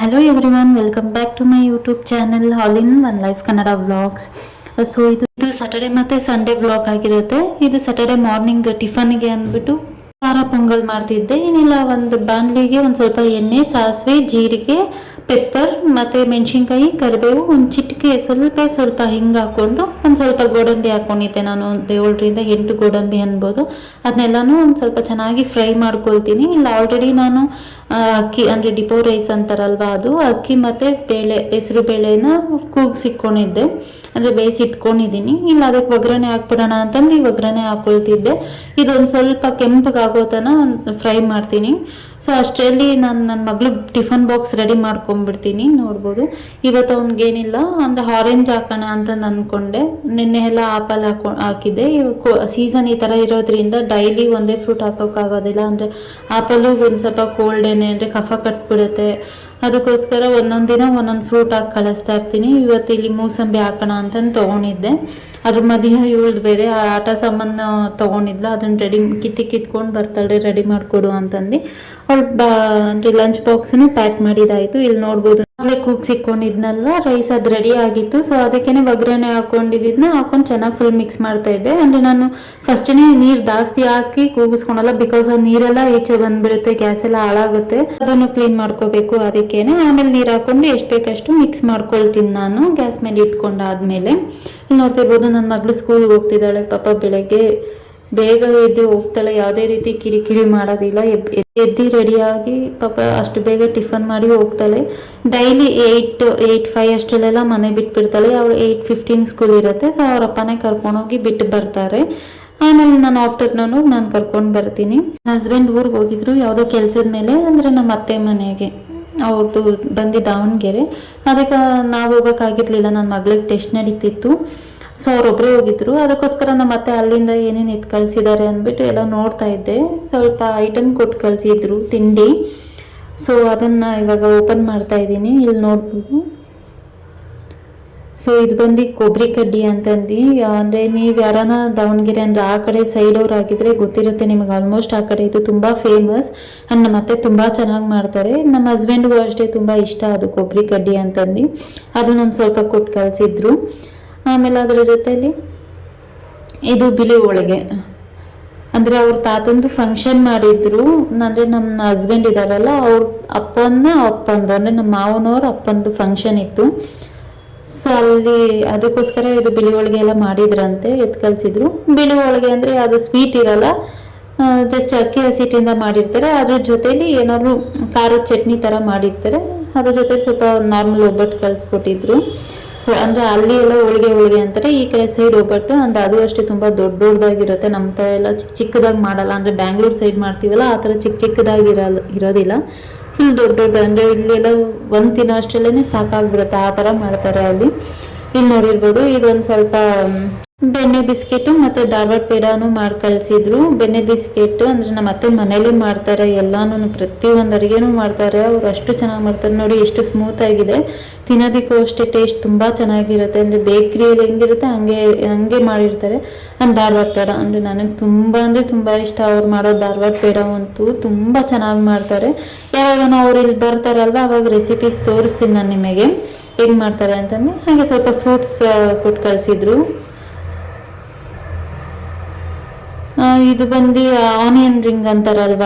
Hello everyone, welcome back to my YouTube channel All in One Life Kannada Vlogs. So ಇದು Saturday ಮತ್ತು Sunday vlog ಆಗಿರುತ್ತೆ. ಇದು Saturday morning ಟಿಫನ್ಗೆ ಅಂದ್ಬಿಟ್ಟು ಖಾರ ಪೊಂಗಲ್ ಮಾಡ್ತಿದ್ದೆ. ಏನಿಲ್ಲ, ಒಂದು ಬಾಣಲಿಗೆ ಒಂದು ಸ್ವಲ್ಪ ಎಣ್ಣೆ, ಸಾಸಿವೆ, ಜೀರಿಗೆ, ಪೆಪ್ಪರ್ ಮತ್ತು ಮೆಣಸಿನ್ಕಾಯಿ, ಕರಿಬೇವು, ಒಂದು ಚಿಟಿಕೆ ಸ್ವಲ್ಪ ಹಿಂಗೆ ಹಾಕ್ಕೊಂಡು ಒಂದು ಸ್ವಲ್ಪ ಗೋಡಂಬಿ ಹಾಕ್ಕೊಂಡಿದ್ದೆ. ನಾನು 7ರಿಂದ 8 ಗೋಡಂಬಿ ಅನ್ಬೋದು. ಅದನ್ನೆಲ್ಲನೂ ಒಂದು ಸ್ವಲ್ಪ ಚೆನ್ನಾಗಿ ಫ್ರೈ ಮಾಡ್ಕೊಳ್ತೀನಿ. ಇಲ್ಲ, ಆಲ್ರೆಡಿ ನಾನು ಅಕ್ಕಿ ಅಂದರೆ ಡಿಪೋ ರೈಸ್ ಅಂತಾರಲ್ವ, ಅದು ಅಕ್ಕಿ ಮತ್ತು ಬೇಳೆ, ಹೆಸರು ಬೇಳೆನ ಕೂಗಿಸಿಟ್ಕೊಂಡಿದ್ದೆ, ಅಂದರೆ ಬೇಯಿಸಿಟ್ಕೊಂಡಿದ್ದೀನಿ. ಇಲ್ಲ, ಅದಕ್ಕೆ ಒಗ್ಗರಣೆ ಹಾಕ್ಬಿಡೋಣ ಅಂತಂದು ಈ ಒಗ್ಗರಣೆ ಹಾಕ್ಕೊಳ್ತಿದ್ದೆ. ಇದೊಂದು ಸ್ವಲ್ಪ ಕೆಂಪಗಾಗೋ ತನಕ ಫ್ರೈ ಮಾಡ್ತೀನಿ. ಸೊ ಅಷ್ಟರಲ್ಲಿ ನಾನು ನನ್ನ ಮಗಳು ಟಿಫನ್ ಬಾಕ್ಸ್ ರೆಡಿ ಮಾಡ್ಕೊಂಡ್ಬಿಡ್ತೀನಿ. ನೋಡ್ಬೋದು, ಇವತ್ತು ಅವ್ನಿಗೇನಿಲ್ಲ ಅಂದರೆ ಆರೆಂಜ್ ಹಾಕೋಣ ಅಂತಂದು ಅಂದ್ಕೊಂಡೆ. ನಿನ್ನೆ ಎಲ್ಲ ಆಪಲ್ ಹಾಕಿದ್ದೆ. ಸೀಸನ್ ಈ ಥರ ಇರೋದ್ರಿಂದ ಡೈಲಿ ಒಂದೇ ಫ್ರೂಟ್ ಹಾಕೋಕ್ಕಾಗೋದಿಲ್ಲ. ಅಂದರೆ ಆಪಲ್ಲು ಒಂದು ಸ್ವಲ್ಪ ಕೋಲ್ಡ್ ಏನೇ ಅಂದರೆ ಕಫ ಕಟ್ಬಿಡುತ್ತೆ. ಅದಕ್ಕೋಸ್ಕರ ಒಂದೊಂದು ದಿನ ಒಂದೊಂದು ಫ್ರೂಟ್ ಹಾಕಿ ಕಳಿಸ್ತಾ ಇರ್ತೀನಿ. ಇವತ್ತು ಇಲ್ಲಿ ಮೂಸಂಬಿ ಹಾಕೋಣ ಅಂತಂದು ತೊಗೊಂಡಿದ್ದೆ. ಅದ್ರ ಮಧ್ಯ ಇವಳು ಬೇರೆ ಆಟ ಸಾಮಾನು ತೊಗೊಂಡಿದ್ಲ, ಅದನ್ನು ಕಿತ್ಕೊಂಡು ಬರ್ತಾಳೆ, ರೆಡಿ ಮಾಡಿಕೊಡು ಅಂತಂದು. ಅವಳು ಅಂದರೆ ಲಂಚ್ ಬಾಕ್ಸನ್ನು ಪ್ಯಾಕ್ ಮಾಡಿದ್ದಾಯಿತು. ಇಲ್ಲಿ ನೋಡ್ಬೋದು, ಅಲ್ಲೇ ಕೂಗ್ಸಿಕ್ಕೊಂಡಿದ್ನಲ್ವ ರೈಸ್, ಅದು ರೆಡಿ ಆಗಿತ್ತು. ಸೊ ಅದಕ್ಕೇ ಒಗ್ಗರಣೆ ಹಾಕ್ಕೊಂಡಿದ್ದನ್ನ ಹಾಕೊಂಡು ಚೆನ್ನಾಗಿ ಫುಲ್ ಮಿಕ್ಸ್ ಮಾಡ್ತಾ ಇದ್ದೆ. ಅಂದರೆ ನಾನು ಫಸ್ಟೇ ನೀರು ಜಾಸ್ತಿ ಹಾಕಿ ಕೂಗಿಸ್ಕೊಳಲ್ಲ, ಬಿಕಾಸ್ ಅದು ನೀರೆಲ್ಲ ಈಚೆ ಬಂದ್ಬಿಡುತ್ತೆ, ಗ್ಯಾಸ್ ಎಲ್ಲ ಹಾಳಾಗುತ್ತೆ, ಅದನ್ನು ಕ್ಲೀನ್ ಮಾಡ್ಕೋಬೇಕು. ಅದಕ್ಕೇನೆ ಆಮೇಲೆ ನೀರು ಹಾಕೊಂಡು ಎಷ್ಟು ಬೇಕಷ್ಟು ಮಿಕ್ಸ್ ಮಾಡ್ಕೊಳ್ತೀನಿ ನಾನು ಗ್ಯಾಸ್ ಮೇಲೆ ಇಟ್ಕೊಂಡಾದ್ಮೇಲೆ. ಇಲ್ಲಿ ನೋಡ್ತಿರ್ಬೋದು, ನನ್ನ ಮಗಳು ಸ್ಕೂಲ್ಗೆ ಹೋಗ್ತಿದ್ದಾಳೆ. ಪಾಪ ಬೆಳಗ್ಗೆ ಬೇಗ ಎದ್ದು ಹೋಗ್ತಾಳೆ, ಯಾವುದೇ ರೀತಿ ಕಿರಿಕಿರಿ ಮಾಡೋದಿಲ್ಲ. ಎದ್ದು ರೆಡಿಯಾಗಿ ಪಾಪ ಅಷ್ಟು ಬೇಗ ಟಿಫನ್ ಮಾಡಿ ಹೋಗ್ತಾಳೆ. ಡೈಲಿ 8:05 ಅಷ್ಟರಲ್ಲೆಲ್ಲ ಮನೆ ಬಿಟ್ಬಿಡ್ತಾಳೆ. ಅವಳು 8:15 ಸ್ಕೂಲ್ ಇರುತ್ತೆ. ಸೊ ಅವ್ರ ಅಪ್ಪನೇ ಕರ್ಕೊಂಡೋಗಿ ಬಿಟ್ಟು ಬರ್ತಾರೆ. ಆಮೇಲೆ ನಾನು ಆಫ್ಟರ್ನೂನು ನಾನು ಕರ್ಕೊಂಡು ಬರ್ತೀನಿ. ಹಸ್ಬೆಂಡ್ ಊರಿಗೆ ಹೋಗಿದ್ರು ಯಾವುದೋ ಕೆಲಸದ ಮೇಲೆ, ಅಂದರೆ ನಮ್ಮ ಅತ್ತೆ ಮನೆಗೆ. ಅವ್ರದ್ದು ಬಂದು ದಾವಣಗೆರೆ. ಅದಕ್ಕೆ ನಾವು ಹೋಗೋಕ್ಕಾಗಿರ್ಲಿಲ್ಲ, ನನ್ನ ಮಗಳಿಗೆ ಟೆಸ್ಟ್ ನಡೀತಿತ್ತು. ಸೊ ಅವರೊಬ್ಬರೇ ಹೋಗಿದ್ರು. ಅದಕ್ಕೋಸ್ಕರ ನಮ್ಮ ಅತ್ತೆ ಅಲ್ಲಿಂದ ಏನೇನು ಎತ್ತು ಕಳಿಸಿದ್ದಾರೆ ಅಂದ್ಬಿಟ್ಟು ಎಲ್ಲ ನೋಡ್ತಾ ಇದ್ದೆ. ಸ್ವಲ್ಪ ಐಟಮ್ ಕೊಟ್ಟು ಕಳಿಸಿದ್ರು ತಿಂಡಿ. ಸೊ ಅದನ್ನು ಇವಾಗ ಓಪನ್ ಮಾಡ್ತಾ ಇದ್ದೀನಿ. ಇಲ್ಲಿ ನೋಡ್ಬೋದು. ಸೊ ಇದು ಬಂದು ಕೊಬ್ಬರಿ ಕಡ್ಡಿ ಅಂತಂದು, ಅಂದರೆ ನೀವು ಯಾರನ್ನ ದಾವಣಗೆರೆ ಅಂದರೆ ಆ ಕಡೆ ಸೈಡವ್ರು ಆಗಿದ್ರೆ ಗೊತ್ತಿರುತ್ತೆ ನಿಮಗೆ. ಆಲ್ಮೋಸ್ಟ್ ಆ ಕಡೆ ಇದು ತುಂಬ ಫೇಮಸ್. ಆ್ಯಂಡ್ ನಮ್ಮ ಅತ್ತೆ ತುಂಬ ಚೆನ್ನಾಗಿ ಮಾಡ್ತಾರೆ. ನಮ್ಮ ಹಸ್ಬೆಂಡ್ಗೂ ಅಷ್ಟೇ ತುಂಬ ಇಷ್ಟ ಅದು ಕೊಬ್ಬರಿ ಕಡ್ಡಿ ಅಂತಂದು. ಅದನ್ನೊಂದು ಸ್ವಲ್ಪ ಕೊಟ್ಟು ಕಳಿಸಿದ್ರು. ಆಮೇಲೆ ಅದರ ಜೊತೆಯಲ್ಲಿ ಇದು ಬಿಳಿ ಹೋಳಿಗೆ, ಅಂದರೆ ಅವ್ರ ತಾತಂದು ಫಂಕ್ಷನ್ ಮಾಡಿದ್ರು. ಅಂದರೆ ನಮ್ಮ ಹಸ್ಬೆಂಡ್ ಇದ್ದಾರಲ್ಲ, ಅವ್ರ ಅಪ್ಪಂದು ಅಂದರೆ ನಮ್ಮ ಮಾವನವ್ರ ಅಪ್ಪಂದು ಫಂಕ್ಷನ್ ಇತ್ತು. ಸೊ ಅಲ್ಲಿ ಅದಕ್ಕೋಸ್ಕರ ಇದು ಬಿಳಿ ಹೋಳಿಗೆ ಎಲ್ಲ ಮಾಡಿದ್ರಂತೆ, ಎತ್ತು ಕಳಿಸಿದ್ರು. ಬಿಳಿ ಹೋಳಿಗೆ ಅಂದರೆ ಅದು ಸ್ವೀಟ್ ಇರಲ್ಲ, ಜಸ್ಟ್ ಅಕ್ಕಿ ಹಸಿಟ್ಟಿಂದ ಮಾಡಿರ್ತಾರೆ. ಅದ್ರ ಜೊತೆಲಿ ಏನಾದ್ರು ಖಾರದ ಚಟ್ನಿ ಥರ ಮಾಡಿರ್ತಾರೆ. ಅದ್ರ ಜೊತೆ ಸ್ವಲ್ಪ ನಾರ್ಮಲ್ ಒಬ್ಬಟ್ಟು ಕಳಿಸ್ಕೊಟ್ಟಿದ್ರು. ಅಂದರೆ ಅಲ್ಲಿ ಎಲ್ಲ ಹೋಳಿಗೆ ಅಂತಾರೆ, ಈ ಕಡೆ ಸೈಡ್ ಒಬ್ಬಟ್ಟು. ಅಂದರೆ ಅದು ಅಷ್ಟೇ ತುಂಬ ದೊಡ್ಡದಾಗಿರುತ್ತೆ. ನಮ್ಮ ಥರ ಎಲ್ಲ ಚಿಕ್ಕದಾಗಿ ಮಾಡಲ್ಲ. ಅಂದರೆ ಬ್ಯಾಂಗ್ಳೂರ್ ಸೈಡ್ ಮಾಡ್ತೀವಲ್ಲ, ಆ ಥರ ಚಿಕ್ಕದಾಗಿ ಇರೋದಿಲ್ಲ, ಫುಲ್ ದೊಡ್ಡದು. ಅಂದರೆ ಇಲ್ಲೆಲ್ಲ ಒಂದು ದಿನ ಅಷ್ಟರಲ್ಲೇ ಸಾಕಾಗ್ಬಿಡುತ್ತೆ, ಆ ಥರ ಮಾಡ್ತಾರೆ ಅಲ್ಲಿ. ಇಲ್ಲಿ ನೋಡಿರ್ಬೋದು, ಇದೊಂದು ಸ್ವಲ್ಪ ಬೆಣ್ಣೆ ಬಿಸ್ಕೆಟು ಮತ್ತು ಧಾರವಾಡ ಪೇಡಾನು ಮಾಡಿ ಕಳಿಸಿದ್ರು. ಬೆಣ್ಣೆ ಬಿಸ್ಕೆಟ್ ಅಂದರೆ ನಮ್ಮ ಅತ್ತೆ ಮನೇಲಿ ಮಾಡ್ತಾರೆ ಎಲ್ಲಾನು, ಪ್ರತಿಯೊಂದು ಅಡುಗೆನೂ ಮಾಡ್ತಾರೆ. ಅವ್ರು ಅಷ್ಟು ಚೆನ್ನಾಗಿ ಮಾಡ್ತಾರೆ. ನೋಡಿ ಎಷ್ಟು ಸ್ಮೂತಾಗಿದೆ, ತಿನ್ನೋದಕ್ಕೂ ಅಷ್ಟೇ ಟೇಸ್ಟ್ ತುಂಬ ಚೆನ್ನಾಗಿರುತ್ತೆ. ಅಂದರೆ ಬೇಕ್ರಿಯಲ್ಲಿ ಹೆಂಗಿರುತ್ತೆ ಹಂಗೆ ಮಾಡಿರ್ತಾರೆ. ಅಂಡ್ ಧಾರವಾಡ ಪೇಡ ಅಂದರೆ ನನಗೆ ತುಂಬ ಇಷ್ಟ. ಅವ್ರು ಮಾಡೋ ಧಾರವಾಡ ಪೇಡ ಅಂತೂ ತುಂಬ ಚೆನ್ನಾಗಿ ಮಾಡ್ತಾರೆ. ಯಾವಾಗ ಅವ್ರು ಇಲ್ಲಿ ಬರ್ತಾರಲ್ವ, ಅವಾಗ ರೆಸಿಪೀಸ್ ತೋರಿಸ್ತೀನಿ ನಾನು ನಿಮಗೆ ಹೇಗೆ ಮಾಡ್ತಾರೆ ಅಂತಂದು. ಹಾಗೆ ಸ್ವಲ್ಪ ಫ್ರೂಟ್ಸ್ ಕೊಟ್ಟು ಕಳಿಸಿದ್ರು. ಇದು ಬಂದು ಆನಿಯನ್ ರಿಂಗ್ ಅಂತಾರಲ್ವ,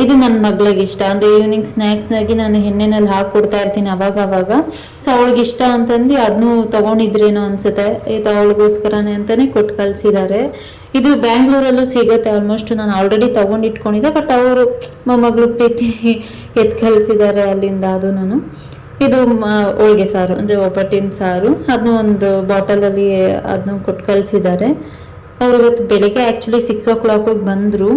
ಇದು ನನ್ನ ಮಗಳಿಗೆ ಇಷ್ಟ. ಅಂದರೆ ಈವ್ನಿಂಗ್ ಸ್ನ್ಯಾಕ್ಸ್ನಾಗಿ ನಾನು ಎಣ್ಣೆನಲ್ಲಿ ಹಾಕ್ಕೊಡ್ತಾ ಇರ್ತೀನಿ ಅವಾಗ. ಸೊ ಅವಳಿಗೆ ಇಷ್ಟ ಅಂತಂದು ಅದನ್ನೂ ತೊಗೊಂಡಿದ್ರೇನೋ ಅನಿಸುತ್ತೆ. ಇದು ಅವಳಿಗೋಸ್ಕರನೇ ಅಂತಲೇ ಕೊಟ್ಟು ಕಳಿಸಿದ್ದಾರೆ. ಇದು ಬ್ಯಾಂಗ್ಳೂರಲ್ಲೂ ಸಿಗುತ್ತೆ ಆಲ್ಮೋಸ್ಟ್. ನಾನು ಆಲ್ರೆಡಿ ತೊಗೊಂಡಿಟ್ಕೊಂಡಿದ್ದೆ, ಬಟ್ ಅವರು ಮೊಮ್ಮಗಳು ಪ್ರೀತಿ ಎತ್ತು ಕಳಿಸಿದ್ದಾರೆ ಅಲ್ಲಿಂದ. ಅದು ನಾನು ಇದು ಹೋಳಿಗೆ ಸಾರು ಅಂದರೆ ಒಬ್ಬಟ್ಟಿನ ಸಾರು, ಅದನ್ನೂ ಒಂದು ಬಾಟಲಲ್ಲಿ ಅದನ್ನು ಕೊಟ್ಟು ಕಳಿಸಿದ್ದಾರೆ. ಅವ್ರು ಇವತ್ತು ಬೆಳಿಗ್ಗೆ ಆ್ಯಕ್ಚುಲಿ 6 o'clock ಬಂದರು.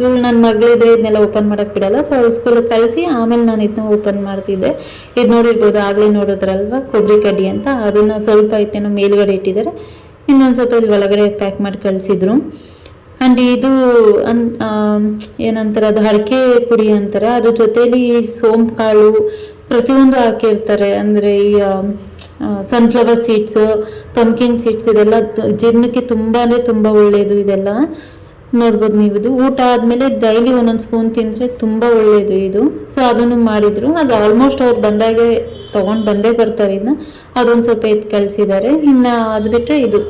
ಇವಳು ನನ್ನ ಮಗಳಿದ್ರೆ ಇದನ್ನೆಲ್ಲ ಓಪನ್ ಮಾಡೋಕ್ಕೆ ಬಿಡಲ್ಲ. ಸೊ ಅವ್ರು ಸ್ಕೂಲಿಗೆ ಕಳಿಸಿ ಆಮೇಲೆ ನಾನು ಇದನ್ನ ಓಪನ್ ಮಾಡ್ತಿದ್ದೆ. ಇದು ನೋಡಿರ್ಬೋದು, ಆಗಲೇ ನೋಡಿದ್ರಲ್ವ ಕೊಬ್ಬರಿ ಕಡ್ಡಿ ಅಂತ, ಅದನ್ನು ಸ್ವಲ್ಪ ಐತೇನೋ ಮೇಲ್ಗಡೆ ಇಟ್ಟಿದ್ದಾರೆ, ಇನ್ನೊಂದು ಸ್ವಲ್ಪ ಇಲ್ಲಿ ಒಳಗಡೆ ಪ್ಯಾಕ್ ಮಾಡಿ ಕಳಿಸಿದ್ರು. ಆ್ಯಂಡ್ ಇದು ಏನಂತಾರೆ, ಅದು ಅಡಿಕೆ ಪುಡಿ ಅಂತಾರೆ. ಅದ್ರ ಜೊತೆಲಿ ಸೋಂಪು ಕಾಳು ಪ್ರತಿಯೊಂದು ಹಾಕಿರ್ತಾರೆ. ಅಂದರೆ ಈ ಸನ್ಫ್ಲವರ್ ಸೀಡ್ಸು, ಪಂಪ್ಕಿನ್ ಸೀಡ್ಸ್, ಇದೆಲ್ಲ ಜೀರ್ಣಕ್ಕೆ ತುಂಬ ಒಳ್ಳೆಯದು ಇದೆಲ್ಲ. ನೋಡ್ಬೋದು ನೀವು. ಇದು ಊಟ ಆದಮೇಲೆ ಡೈಲಿ ಒಂದೊಂದು ಸ್ಪೂನ್ ತಿಂದರೆ ತುಂಬ ಒಳ್ಳೆಯದು ಇದು. ಸೊ ಅದನ್ನು ಮಾಡಿದರು. ಅದು ಆಲ್ಮೋಸ್ಟ್ ಅವ್ರು ಬಂದಾಗೆ ತೊಗೊಂಡು ಬಂದೇ ಬರ್ತಾರೆ. ಇದನ್ನ ಅದೊಂದು ಸ್ವಲ್ಪ ಎತ್ತು ಕಳಿಸಿದ್ದಾರೆ. ಇನ್ನು ಅದು ಬಿಟ್ಟರೆ ಇದು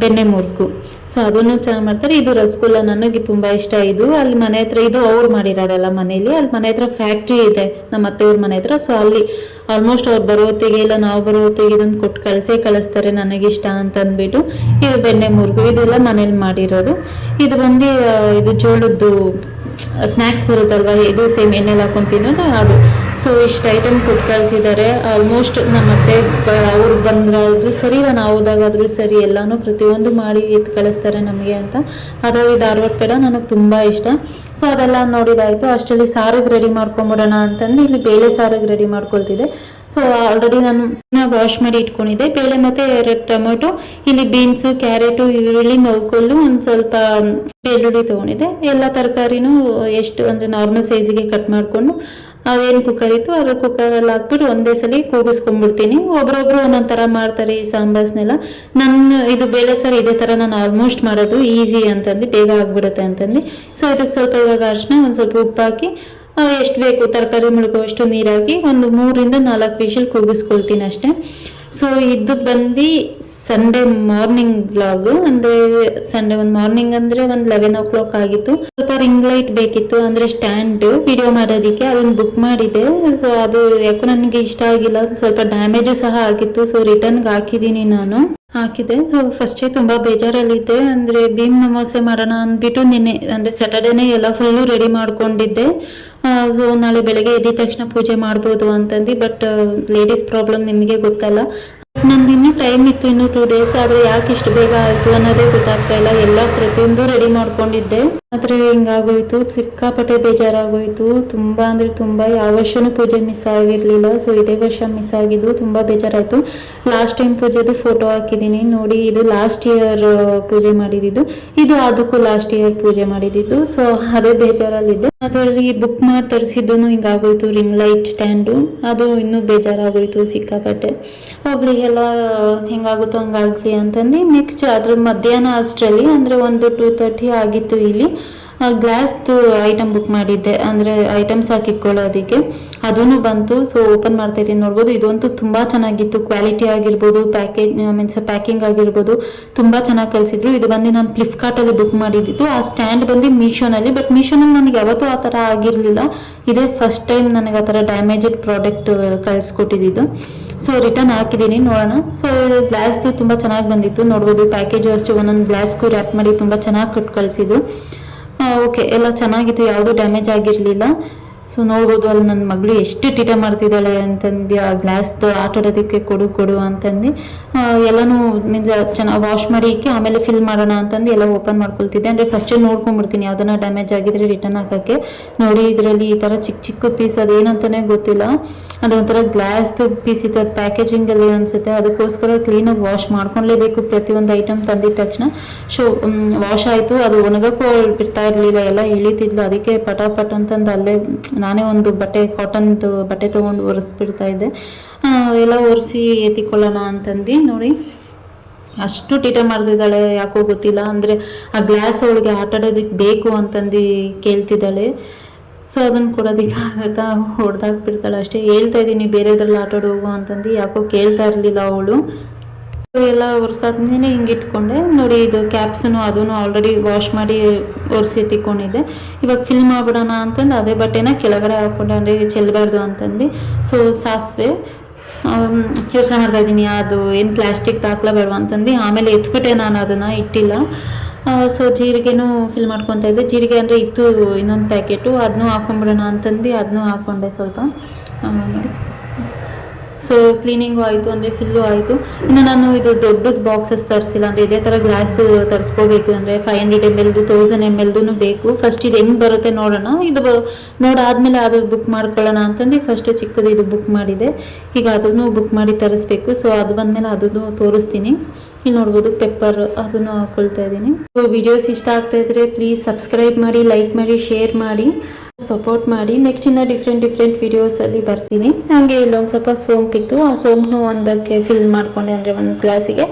ಬೆಣ್ಣೆ ಮುರ್ಕು, ಸೊ ಅದನ್ನು ಚೆನ್ನಾಗಿ ಮಾಡ್ತಾರೆ. ಇದು ರಸಗುಲ್ಲ ನನಗೆ ತುಂಬ ಇಷ್ಟ. ಇದು ಅಲ್ಲಿ ಮನೆ ಹತ್ರ, ಇದು ಅವ್ರು ಮಾಡಿರೋದಲ್ಲ ಮನೇಲಿ, ಅಲ್ಲಿ ಮನೆ ಹತ್ರ ಫ್ಯಾಕ್ಟ್ರಿ ಇದೆ ನಮ್ಮ ಅತ್ತೆಯವ್ರ ಮನೆ ಹತ್ರ. ಸೊ ಅಲ್ಲಿ ಆಲ್ಮೋಸ್ಟ್ ಅವ್ರು ಬರೋ ಹೊತ್ತಿಗೆ ಇಲ್ಲ ನಾವು ಬರೋ ಹೊತ್ತಿಗೆ ಇದನ್ನು ಕೊಟ್ಟು ಕಳಿಸ್ತಾರೆ ನನಗಿಷ್ಟ ಅಂತ ಅಂದ್ಬಿಟ್ಟು. ಇದು ಬೆಣ್ಣೆ ಮುರ್ಗು, ಇದೆಲ್ಲ ಮನೇಲಿ ಮಾಡಿರೋದು. ಇದು ಬಂದು ಇದು ಜೋಳದ್ದು ಸ್ನ್ಯಾಕ್ಸ್ ಬರುತ್ತಲ್ವ, ಇದು ಸೇಮ್ ಎಣ್ಣೆಲಿ ಹಾಕೊಂಡು ತಿನ್ನೋದು ಅದು. ಸೊ ಇಷ್ಟು ಐಟಮ್ ಕೊಟ್ಟು ಕಳಿಸಿದ್ದಾರೆ. ಆಲ್ಮೋಸ್ಟ್ ನಮ್ಮತ್ತೆ ಅವ್ರು ಬಂದ್ರಾದ್ರೂ ಸರಿ, ನಾನು ಹೋದಾಗಾದ್ರೂ ಸರಿ, ಎಲ್ಲನೂ ಪ್ರತಿಯೊಂದು ಮಾಡಿ ಎತ್ತು ಕಳಿಸ್ತಾರೆ ನಮಗೆ ಅಂತ. ಅದ್ರಲ್ಲಿ ಧಾರವಾಡ ಪೇಡ ನನಗೆ ತುಂಬ ಇಷ್ಟ. ಸೊ ಅದೆಲ್ಲ ನೋಡಿದಾಯಿತು. ಅಷ್ಟರಲ್ಲಿ ಸಾರಿಗೆ ರೆಡಿ ಮಾಡ್ಕೊಂಬಿಡೋಣ ಅಂತಂದು ಇಲ್ಲಿ ಬೇಳೆ ಸಾರಿಗೆ ರೆಡಿ ಮಾಡ್ಕೊಳ್ತಿದ್ದೆ. ಸೊ ಆಲ್ರೆಡಿ ನಾನು ವಾಶ್ ಮಾಡಿ ಇಟ್ಕೊಂಡಿದ್ದೆ. ಬೇಳೆ ಮತ್ತು 2 ಟೊಮೊಟೊ, ಇಲ್ಲಿ ಬೀನ್ಸು, ಕ್ಯಾರೆಟು, ಈರುಳ್ಳಿ, ನೌಕೊಲ್ಲು, ಒಂದು ಸ್ವಲ್ಪ ಬೆಳ್ಳುಳ್ಳಿ ತೊಗೊಂಡಿದ್ದೆ. ಎಲ್ಲ ತರಕಾರಿನೂ ಎಷ್ಟು ಅಂದರೆ ನಾರ್ಮಲ್ ಸೈಜಿಗೆ ಕಟ್ ಮಾಡಿಕೊಂಡು ಅದೇನು ಕುಕ್ಕರ್ ಇತ್ತು ಅದ್ರ ಕುಕ್ಕರಲ್ಲಿ ಹಾಕ್ಬಿಟ್ಟು ಒಂದೇ ಸಲ ಕೂಗಿಸ್ಕೊಂಡ್ಬಿಡ್ತೀನಿ. ಒಬ್ರೊಬ್ರು ಒಂದೊಂದು ಥರ ಮಾಡ್ತಾರೆ ಈ ಸಾಂಬಾರ್ಸ್ನೆಲ್ಲ. ನನ್ನ ಇದು ಬೇಳೆ ಸಾರು ಇದೇ ಥರ ನಾನು ಆಲ್ಮೋಸ್ಟ್ ಮಾಡೋದು, ಈಸಿ ಅಂತಂದು, ಬೇಗ ಆಗಿಬಿಡುತ್ತೆ ಅಂತಂದು. ಸೊ ಇದಕ್ಕೆ ಸ್ವಲ್ಪ ಇವಾಗ ಅರಿಶಿನ, ಒಂದು ಸ್ವಲ್ಪ ಉಪ್ಪು ಹಾಕಿ ಎಷ್ಟು ಬೇಕು ತರಕಾರಿ ಮುಳುಗುವಷ್ಟು ನೀರು ಹಾಕಿ ಒಂದು 3 ರಿಂದ 4 ವಿಷಲ್ ಕೂಗಿಸ್ಕೊಳ್ತೀನಿ ಅಷ್ಟೇ. ಸೊ ಇದು ಬಂದು ಸಂಡೇ ಮಾರ್ನಿಂಗ್ ವ್ಲಾಗ್. ಅಂದರೆ ಸಂಡೇ ಒಂದು ಮಾರ್ನಿಂಗ್ ಅಂದರೆ ಒಂದು 11 o'clock ಆಗಿತ್ತು. ಸ್ವಲ್ಪ ರಿಂಗ್ ಲೈಟ್ ಬೇಕಿತ್ತು, ಅಂದರೆ ಸ್ಟ್ಯಾಂಡ್ ವಿಡಿಯೋ ಮಾಡೋದಕ್ಕೆ, ಅದನ್ನು ಬುಕ್ ಮಾಡಿದೆ. ಸೊ ಅದು ಯಾಕೋ ನನಗೆ ಇಷ್ಟ ಆಗಿಲ್ಲ, ಸ್ವಲ್ಪ ಡ್ಯಾಮೇಜು ಸಹ ಆಗಿತ್ತು. ಸೊ ರಿಟರ್ನ್ಗೆ ಹಾಕಿದ್ದೀನಿ, ನಾನು ಹಾಕಿದೆ. ಸೊ ಫಸ್ಟೇ ತುಂಬ ಬೇಜಾರಲ್ಲಿದ್ದೆ. ಅಂದರೆ ಭೀಮ್ ನಮಾಸೆ ಮಾಡೋಣ ಅಂದ್ಬಿಟ್ಟು ನಿನ್ನೆ ಅಂದರೆ ಸ್ಯಾಟರ್ಡೇನೇ ಎಲ್ಲ ಫುಲ್ಲು ರೆಡಿ ಮಾಡ್ಕೊಂಡಿದ್ದೆ. ಸೊ ನಾಳೆ ಬೆಳಗ್ಗೆ ಎದ್ದ ತಕ್ಷಣ ಪೂಜೆ ಮಾಡ್ಬೋದು ಅಂತಂದು. ಬಟ್ ಲೇಡೀಸ್ ಪ್ರಾಬ್ಲಮ್ ನಿಮಗೆ ಗೊತ್ತಲ್ಲ. ನಂದು ಇನ್ನೂ ಟೈಮ್ ಇತ್ತು, ಇನ್ನೂ 2 days. ಆದರೆ ಯಾಕೆ ಇಷ್ಟು ಬೇಗ ಆಯಿತು ಅನ್ನೋದೇ ಗೊತ್ತಾಗ್ತಾ ಇಲ್ಲ. ಎಲ್ಲ ಪ್ರತಿಯೊಂದು ರೆಡಿ ಮಾಡ್ಕೊಂಡಿದ್ದೆ, ಆದರೆ ಹಿಂಗಾಗೋಯ್ತು. ಸಿಕ್ಕಾಪಟ್ಟೆ ಬೇಜಾರಾಗೋಯ್ತು. ತುಂಬ ಅಂದರೆ ತುಂಬ. ಯಾವ ವರ್ಷನೂ ಪೂಜೆ ಮಿಸ್ ಆಗಿರಲಿಲ್ಲ. ಸೊ ಇದೇ ವರ್ಷ ಮಿಸ್ ಆಗಿದ್ದು ತುಂಬ ಬೇಜಾರಾಯಿತು. ಲಾಸ್ಟ್ ಟೈಮ್ ಪೂಜೆದು ಫೋಟೋ ಹಾಕಿದ್ದೀನಿ ನೋಡಿ. ಇದು ಲಾಸ್ಟ್ ಇಯರ್ ಪೂಜೆ ಮಾಡಿದ್ದು, ಇದು ಅದಕ್ಕೂ ಲಾಸ್ಟ್ ಇಯರ್ ಪೂಜೆ ಮಾಡಿದ್ದು. ಸೊ ಅದೇ ಬೇಜಾರಲ್ಲಿದ್ದೆ. ಅದರಲ್ಲಿ ಬುಕ್ ಮಾಡಿ ತರಿಸಿದ್ದು ಹಿಂಗಾಗೋಯ್ತು. ರಿಂಗ್ ಲೈಟ್ ಸ್ಟ್ಯಾಂಡು ಅದು ಇನ್ನೂ ಬೇಜಾರಾಗೋಯ್ತು ಸಿಕ್ಕಾಪಟ್ಟೆ. ಹೋಗ್ಲಿ, ಎಲ್ಲ ಹೆಂಗಾಗುತ್ತೋ ಹಂಗಾಗಲಿ ಅಂತಂದು ನೆಕ್ಸ್ಟ್ ಅದ್ರ ಮಧ್ಯಾಹ್ನ ಅಷ್ಟರಲ್ಲಿ ಅಂದರೆ 1-2:30 ಆಗಿತ್ತು. ಇಲ್ಲಿ ಗ್ಲಾಸ್ದು ಐಟಮ್ ಬುಕ್ ಮಾಡಿದ್ದೆ, ಅಂದರೆ ಐಟಮ್ಸ್ ಹಾಕಿಕೊಳ್ಳೋದಕ್ಕೆ. ಅದೂ ಬಂತು. ಸೊ ಓಪನ್ ಮಾಡ್ತಾ ಇದ್ದೀನಿ, ನೋಡ್ಬೋದು. ಇದಂತೂ ತುಂಬ ಚೆನ್ನಾಗಿತ್ತು. ಕ್ವಾಲಿಟಿ ಆಗಿರ್ಬೋದು, ಪ್ಯಾಕಿಂಗ್ ಆಗಿರ್ಬೋದು ತುಂಬ ಚೆನ್ನಾಗಿ ಕಳಿಸಿದ್ರು. ಇದು ಬಂದು ನಾನು ಫ್ಲಿಪ್ಕಾರ್ಟಲ್ಲಿ ಬುಕ್ ಮಾಡಿದ್ದು. ಆ ಸ್ಟ್ಯಾಂಡ್ ಬಂದು ಮೀಶೋನಲ್ಲಿ. ಬಟ್ ಮೀಶೋನಲ್ಲಿ ನನಗೆ ಯಾವತ್ತೂ ಆ ಥರ ಆಗಿರಲಿಲ್ಲ. ಇದೇ ಫಸ್ಟ್ ಟೈಮ್ ನನಗೆ ಆ ಥರ ಡ್ಯಾಮೇಜಡ್ ಪ್ರಾಡಕ್ಟ್ ಕಳಿಸ್ಕೊಟ್ಟಿದ್ದು. ಸೊ ರಿಟರ್ನ್ ಹಾಕಿದ್ದೀನಿ, ನೋಡೋಣ. ಸೊ ಗ್ಲಾಸ್ದು ತುಂಬ ಚೆನ್ನಾಗಿ ಬಂದಿತ್ತು, ನೋಡ್ಬೋದು. ಪ್ಯಾಕೇಜು ಅಷ್ಟೇ, ಒಂದೊಂದು ಗ್ಲಾಸ್ಗೂ ರ್ಯಾಪ್ ಮಾಡಿ ತುಂಬ ಚೆನ್ನಾಗಿ ಕೊಟ್ಟು ಕಳಿಸಿದ್ದು. ಓಕೆ, ಎಲ್ಲ ಚೆನ್ನಾಗಿತ್ತು, ಯಾವುದೂ ಡ್ಯಾಮೇಜ್ ಆಗಿರಲಿಲ್ಲ. ಸೊ ನೋಡ್ಬೋದು ಅಲ್ಲಿ ನನ್ನ ಮಗಳು ಎಷ್ಟು ಟಿಟ ಮಾಡ್ತಿದ್ದಾಳೆ ಅಂತಂದು. ಆ ಗ್ಲಾಸ್ದು ಆಟಾಡೋದಕ್ಕೆ ಕೊಡು ಅಂತಂದು ಎಲ್ಲನೂ ಮೀನ್ಸ್ ಚೆನ್ನಾಗಿ ವಾಶ್ ಮಾಡಿ ಇಕ್ಕಿ ಆಮೇಲೆ ಫಿಲ್ ಮಾಡೋಣ ಅಂತಂದು ಎಲ್ಲ ಓಪನ್ ಮಾಡ್ಕೊಳ್ತಿದ್ದೆ. ಅಂದರೆ ಫಸ್ಟೇ ನೋಡ್ಕೊಂಡ್ಬಿಡ್ತೀನಿ ಯಾವುದನ್ನ ಡ್ಯಾಮೇಜ್ ಆಗಿದ್ರೆ ರಿಟರ್ನ್ ಹಾಕೋಕ್ಕೆ. ನೋಡಿ ಇದರಲ್ಲಿ ಈ ಥರ ಚಿಕ್ಕ ಪೀಸ್, ಅದೇನಂತಲೇ ಗೊತ್ತಿಲ್ಲ. ಅದು ಒಂಥರ ಗ್ಲಾಸ್ದು ಪೀಸ್ ಇತ್ತು, ಅದು ಪ್ಯಾಕೇಜಿಂಗಲ್ಲಿ ಅನಿಸುತ್ತೆ. ಅದಕ್ಕೋಸ್ಕರ ಕ್ಲೀನಾಗಿ ವಾಶ್ ಮಾಡ್ಕೊಳ್ಲೇಬೇಕು ಪ್ರತಿಯೊಂದು ಐಟಮ್ ತಂದಿದ ತಕ್ಷಣ. ಸೊ ವಾಶ್ ಆಯಿತು. ಅದು ಒಣಗಕ್ಕೂ ಬಿಡ್ತಾ ಇರಲಿಲ್ಲ, ಎಲ್ಲ ಇಳಿತಿದ್ಲು. ಅದಕ್ಕೆ ಪಟಾಪಟ್ ಅಂತಂದು ಅಲ್ಲೇ ನಾನೇ ಒಂದು ಕಾಟನ್ದು ಬಟ್ಟೆ ತೊಗೊಂಡು ಒರೆಸ್ಬಿಡ್ತಾ ಇದ್ದೆ. ಎಲ್ಲ ಒರೆಸಿ ಎತ್ತಿಕೊಳ್ಳೋಣ ಅಂತಂದು. ನೋಡಿ ಅಷ್ಟು ಟಿಟ ಮಾಡ್ತಿದ್ದಾಳೆ, ಯಾಕೋ ಗೊತ್ತಿಲ್ಲ. ಅಂದರೆ ಆ ಗ್ಲಾಸ್ ಅವಳಿಗೆ ಆಟಾಡೋದಕ್ಕೆ ಬೇಕು ಅಂತಂದು ಕೇಳ್ತಿದ್ದಾಳೆ. ಸೊ ಅದನ್ನು ಕೊಡೋದಕ್ಕೆ ಆಗುತ್ತಾ, ಹೊಡೆದಾಕ್ಬಿಡ್ತಾಳೆ ಅಷ್ಟೇ. ಹೇಳ್ತಾ ಇದ್ದೀನಿ ಬೇರೆದ್ರಲ್ಲಿ ಆಟಾಡೋ ಹೋಗು ಅಂತಂದು, ಯಾಕೋ ಕೇಳ್ತಾ ಇರಲಿಲ್ಲ ಅವಳು. ಎಲ್ಲ ಒರೆಸಾದ್ಮೇಲೆ ಹಿಂಗೆ ಇಟ್ಕೊಂಡೆ. ನೋಡಿ ಇದು ಕ್ಯಾಪ್ಸನ್ನು ಅದನ್ನು ಆಲ್ರೆಡಿ ವಾಶ್ ಮಾಡಿ ಒರೆಸಿ ಎತ್ತಿಕೊಂಡಿದ್ದೆ. ಇವಾಗ ಫಿಲ್ ಮಾಡಿಬಿಡೋಣ ಅಂತಂದು ಅದೇ ಬಟ್ಟೆನ ಕೆಳಗಡೆ ಹಾಕ್ಕೊಂಡೆ, ಅಂದರೆ ಚೆಲ್ಲಬಾರ್ದು ಅಂತಂದು. ಸೊ ಸಾಸಿವೆ ಯೋಚನೆ ಮಾಡ್ತಾಯಿದ್ದೀನಿ, ಅದು ಏನು ಪ್ಲಾಸ್ಟಿಕ್ ಹಾಕ್ಲಬೇಡ ಅಂತಂದು. ಆಮೇಲೆ ಎತ್ಬಿಟ್ಟೆ, ನಾನು ಅದನ್ನು ಇಟ್ಟಿಲ್ಲ. ಸೊ ಜೀರಿಗೆನೂ ಫಿಲ್ ಮಾಡ್ಕೊತಾ ಇದ್ದೆ. ಜೀರಿಗೆ ಅಂದರೆ ಇತ್ತು ಇನ್ನೊಂದು ಪ್ಯಾಕೆಟು, ಅದನ್ನೂ ಹಾಕ್ಕೊಂಬಿಡೋಣ ಅಂತಂದು ಅದನ್ನೂ ಹಾಕ್ಕೊಂಡೆ ಸ್ವಲ್ಪ. ನೋಡಿ ಸೊ ಕ್ಲೀನಿಂಗು ಆಯಿತು, ಅಂದರೆ ಫಿಲ್ಲು ಆಯಿತು. ಇನ್ನು ನಾನು ಇದು ದೊಡ್ಡದು ಬಾಕ್ಸಸ್ ತರಿಸಿಲ್ಲ, ಅಂದರೆ ಇದೇ ಥರ ಗ್ಲಾಸ್ದು ತರಿಸ್ಕೋಬೇಕು. ಅಂದರೆ 500 ml 1000 ml ಬೇಕು. ಫಸ್ಟ್ ಇದು ಹೆಂಗೆ ಬರುತ್ತೆ ನೋಡೋಣ. ಇದು ನೋಡಾದ್ಮೇಲೆ ಅದು ಬುಕ್ ಮಾಡ್ಕೊಳ್ಳೋಣ ಅಂತಂದು ಫಸ್ಟ್ ಚಿಕ್ಕದು ಇದು ಬುಕ್ ಮಾಡಿದೆ. ಈಗ ಅದನ್ನು ಬುಕ್ ಮಾಡಿ ತರಿಸ್ಬೇಕು. ಸೊ ಅದು ಬಂದಮೇಲೆ ಅದನ್ನು ತೋರಿಸ್ತೀನಿ. ಇಲ್ಲಿ ನೋಡ್ಬೋದು ಪೆಪ್ಪರ್, ಅದನ್ನು ಹಾಕ್ಕೊಳ್ತಾ ಇದ್ದೀನಿ. ಸೊ ವಿಡಿಯೋಸ್ ಇಷ್ಟ ಆಗ್ತಾ ಇದ್ದರೆ ಪ್ಲೀಸ್ ಸಬ್ಸ್ಕ್ರೈಬ್ ಮಾಡಿ, ಲೈಕ್ ಮಾಡಿ, ಶೇರ್ ಮಾಡಿ, ಸಪೋರ್ಟ್ ಮಾಡಿ. ನೆಕ್ಸ್ಟ್ ಇನ್ನು ಡಿಫ್ರೆಂಟ್ ವಿಡಿಯೋಸಲ್ಲಿ ಬರ್ತೀನಿ. ಹಾಗೆ ಇಲ್ಲೊಂದು ಸ್ವಲ್ಪ ಸೋಂಪಿತ್ತು, ಆ ಸೋಂಪನ್ನು ಒಂದಕ್ಕೆ ಫಿಲ್ ಮಾಡಿಕೊಂಡೆ, ಅಂದರೆ ಒಂದು ಗ್ಲಾಸಿಗೆ.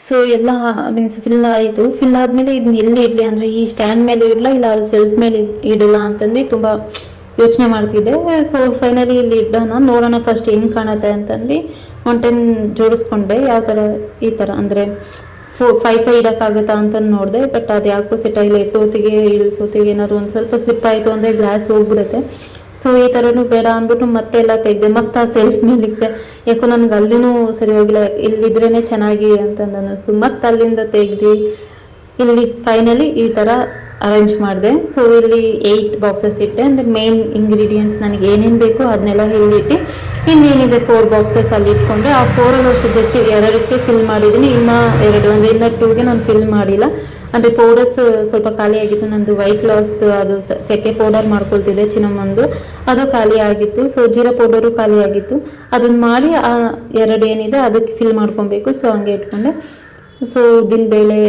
ಸೊ ಎಲ್ಲ ಮೀನ್ಸ್ ಫಿಲ್ ಆಯಿತು. ಫಿಲ್ ಆದಮೇಲೆ ಇದನ್ನ ಎಲ್ಲಿ ಇಡಲಿ ಅಂದರೆ ಈ ಸ್ಟ್ಯಾಂಡ್ ಮೇಲೆ ಇಡಲ್ಲ ಇಲ್ಲ ಸೆಲ್ಫ್ ಮೇಲೆ ಇಡಲ್ಲ ಅಂತಂದು ತುಂಬ ಯೋಚನೆ ಮಾಡ್ತಿದ್ದೆ. ಸೊ ಫೈನಲಿ ಇಲ್ಲಿ ಇಡೋಣ, ನೋಡೋಣ ಫಸ್ಟ್ ಹೆಂಗೆ ಕಾಣುತ್ತೆ ಅಂತಂದು ಒನ್ ಟೈಮ್ ಜೋಡಿಸ್ಕೊಂಡೆ. ಯಾವ ಥರ ಈ ಥರ ಅಂದರೆ 5 ಇಡೋಕ್ಕಾಗುತ್ತಾ ಅಂತ ನೋಡಿದೆ. ಬಟ್ ಅದು ಯಾಕೋ ಸೆಟ್ ಆಗಿಲ್ಲ. ಎತ್ತೋತಿಗೆ ಇಳಿಸೋತಿಗೆ ಏನಾದ್ರು ಒಂದು ಸ್ವಲ್ಪ ಸ್ಲಿಪ್ ಆಯಿತು ಅಂದರೆ ಗ್ಲಾಸ್ ಹೋಗ್ಬಿಡುತ್ತೆ. ಸೊ ಈ ಥರನೂ ಬೇಡ ಅಂದ್ಬಿಟ್ಟು ಮತ್ತೆ ಎಲ್ಲ ತೆಗೆದೆ, ಮತ್ತು ಆ ಸೆಲ್ಫ್ ಮೇಲೆ ಇಕ್ತೆ. ಯಾಕೋ ನನಗೆ ಅಲ್ಲಿನೂ ಸರಿ ಹೋಗಿಲ್ಲ, ಇಲ್ಲಿದ್ರೇ ಚೆನ್ನಾಗಿ ಅಂತಂದು ಅನ್ನಿಸ್ತು. ಮತ್ತು ಅಲ್ಲಿಂದ ತೆಗ್ದು ಇಲ್ಲಿ ಫೈನಲಿ ಈ ಥರ ಅರೇಂಜ್ ಮಾಡಿದೆ. ಸೊ ಇಲ್ಲಿ 8 ಬಾಕ್ಸಸ್ ಇಟ್ಟೆ. ಅಂದರೆ ಮೇನ್ ಇಂಗ್ರೀಡಿಯೆಂಟ್ಸ್ ನನಗೆ ಏನೇನು ಬೇಕೋ ಅದನ್ನೆಲ್ಲ ಇಲ್ಲಿಟ್ಟು, ಇನ್ನೇನಿದೆ 4 ಬಾಕ್ಸಸ್ ಅಲ್ಲಿ ಇಟ್ಕೊಂಡೆ. ಆ 4ಅಲ್ಲೂ ಅಷ್ಟು ಜಸ್ಟ್ 2ಕ್ಕೆ ಫಿಲ್ ಮಾಡಿದ್ದೀನಿ. ಇನ್ನೂ 2 ಅಂದರೆ ಇನ್ನೂ 2ಗೆ ನಾನು ಫಿಲ್ ಮಾಡಿಲ್ಲ. ಅಂದರೆ ಪೌಡರ್ಸ್ ಸ್ವಲ್ಪ ಖಾಲಿ ಆಗಿತ್ತು. ನಂದು ವೈಟ್ ಲಾಸ್ದು ಅದು ಚಕ್ಕೆ ಪೌಡರ್ ಮಾಡ್ಕೊಳ್ತಿದ್ದೆ ಚಿನ್ನಮ್ಮಂದು, ಅದು ಖಾಲಿ ಆಗಿತ್ತು. ಸೊ ಜೀರಾ ಪೌಡರು ಖಾಲಿ ಆಗಿತ್ತು. ಅದನ್ನು ಮಾಡಿ ಆ 2 ಏನಿದೆ ಅದಕ್ಕೆ ಫಿಲ್ ಮಾಡ್ಕೊಬೇಕು. ಸೊ ಹಂಗೆ ಇಟ್ಕೊಂಡೆ. ಸೊ ಉದ್ದಿನಬೇಳೆ,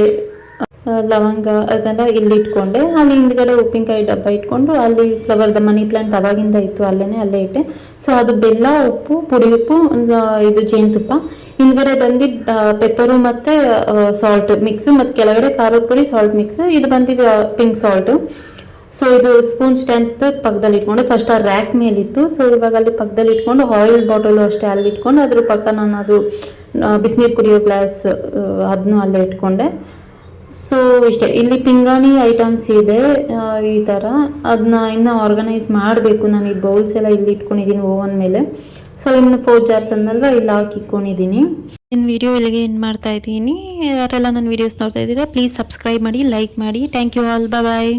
ಲವಂಗ ಅದೆಲ್ಲ ಇಲ್ಲಿ ಇಟ್ಕೊಂಡೆ. ಅಲ್ಲಿ ಹಿಂದ್ಗಡೆ ಉಪ್ಪಿನಕಾಯಿ ಡಬ್ಬ ಇಟ್ಕೊಂಡು ಅಲ್ಲಿ ಫ್ಲವರ್ದ ಮನಿ ಪ್ಲಾಂಟ್ ಅವಾಗಿಂದ ಇತ್ತು, ಅಲ್ಲೇ ಇಟ್ಟೆ. ಸೊ ಅದು ಬೆಲ್ಲ, ಉಪ್ಪು, ಪುಡಿ ಉಪ್ಪು, ಇದು ಜೇನುತುಪ್ಪ, ಹಿಂದ್ಗಡೆ ಬಂದು ಪೆಪ್ಪರು ಮತ್ತು ಸಾಲ್ಟ್ ಮಿಕ್ಸ್, ಮತ್ತು ಕೆಳಗಡೆ ಖಾರದ ಪುಡಿ ಸಾಲ್ಟ್ ಮಿಕ್ಸ್, ಇದು ಬಂದು ಪಿಂಕ್ ಸಾಲ್ಟು. ಸೊ ಇದು ಸ್ಪೂನ್ ಸ್ಟ್ಯಾಂಡ್ಸ್ ಪಕ್ಕದಲ್ಲಿ ಇಟ್ಕೊಂಡೆ. ಫಸ್ಟ್ ಆ ರ್ಯಾಕ್ ಮೇಲಿತ್ತು. ಸೊ ಇವಾಗ ಅಲ್ಲಿ ಪಕ್ಕದಲ್ಲಿ ಇಟ್ಕೊಂಡು ಆಯಿಲ್ ಬಾಟಲು ಅಷ್ಟೇ ಅಲ್ಲಿ ಇಟ್ಕೊಂಡು, ಅದ್ರ ಪಕ್ಕ ನಾನು ಅದು ಬಿಸಿನೀರು ಕುಡಿಯೋ ಗ್ಲಾಸ್ ಅದನ್ನು ಅಲ್ಲೇ ಇಟ್ಕೊಂಡೆ. ಸೊ ಇಷ್ಟೇ. ಇಲ್ಲಿ ಪಿಂಗಾಣಿ ಐಟಮ್ಸ್ ಇದೆ ಈ ಥರ, ಅದನ್ನ ಇನ್ನೂ ಆರ್ಗನೈಸ್ ಮಾಡಬೇಕು. ನಾನು ಈ ಬೌಲ್ಸ್ ಎಲ್ಲ ಇಲ್ಲಿ ಇಟ್ಕೊಂಡಿದ್ದೀನಿ ಓವನ್ ಮೇಲೆ. ಸೊ ಇನ್ನು 4 ಜಾರ್ಸ್ ಅನ್ನಲ್ವ ಇಲ್ಲಿ ಹಾಕಿ ಇಟ್ಕೊಂಡಿದ್ದೀನಿ. ಇನ್ನು ವಿಡಿಯೋ ಇಲ್ಲಿಗೆ ಎಂಡ್ ಮಾಡ್ತಾ ಇದ್ದೀನಿ. ಯಾರೆಲ್ಲ ನನ್ನ ವೀಡಿಯೋಸ್ ನೋಡ್ತಾ ಇದ್ದೀರಾ ಪ್ಲೀಸ್ ಸಬ್ಸ್ಕ್ರೈಬ್ ಮಾಡಿ, ಲೈಕ್ ಮಾಡಿ. Thank you all, bye.